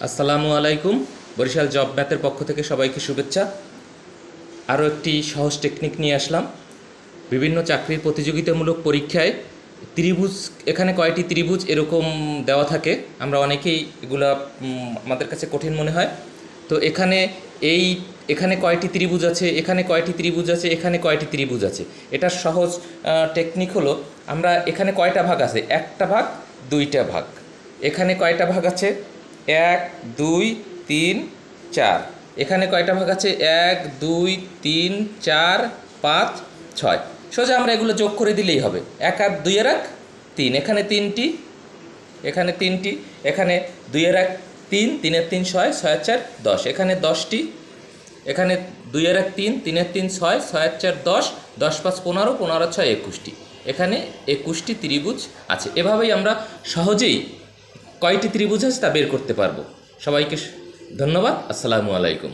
আসসালামু আলাইকুম। বরিশাল জব ম্যাথের পক্ষ থেকে সবাইকে শুভেচ্ছা। আরও একটি সহজ টেকনিক নিয়ে আসলাম। বিভিন্ন চাকরির প্রতিযোগিতামূলক পরীক্ষায় ত্রিভুজ, এখানে কয়টি ত্রিভুজ এরকম দেওয়া থাকে, আমরা অনেকেই এগুলা আমাদের কাছে কঠিন মনে হয়। তো এখানে কয়টি ত্রিভুজ আছে, এখানে কয়টি ত্রিভুজ আছে, এখানে কয়টি ত্রিভুজ আছে, এটার সহজ টেকনিক হলো, আমরা এখানে কয়টা ভাগ আছে, একটা ভাগ, দুইটা ভাগ। এখানে কয়টা ভাগ আছে, 1 2 3 4। এখানে কয়টা ভাগ আছে, 1 2 3 4 5 6। সোজা আমরা এগুলো যোগ করে দিলেই হবে। 1 আর 2 এর 1 3, এখানে 3টি, এখানে 3টি, এখানে 2 এর 1 3, 3 এর 3 6, 6 এর 4 10, এখানে 10টি, এখানে 2 এর 1 3, 3 এর 3 6, 6 এর 4 10, 10 5 15, 15 6 21টি, এখানে 21টি ত্রিভুজ আছে। এভাবেই আমরা সহজেই কয়টি ত্রিভুজ আছে তা বের করতে পারবো। সবাইকে ধন্যবাদ। আসসালামু আলাইকুম।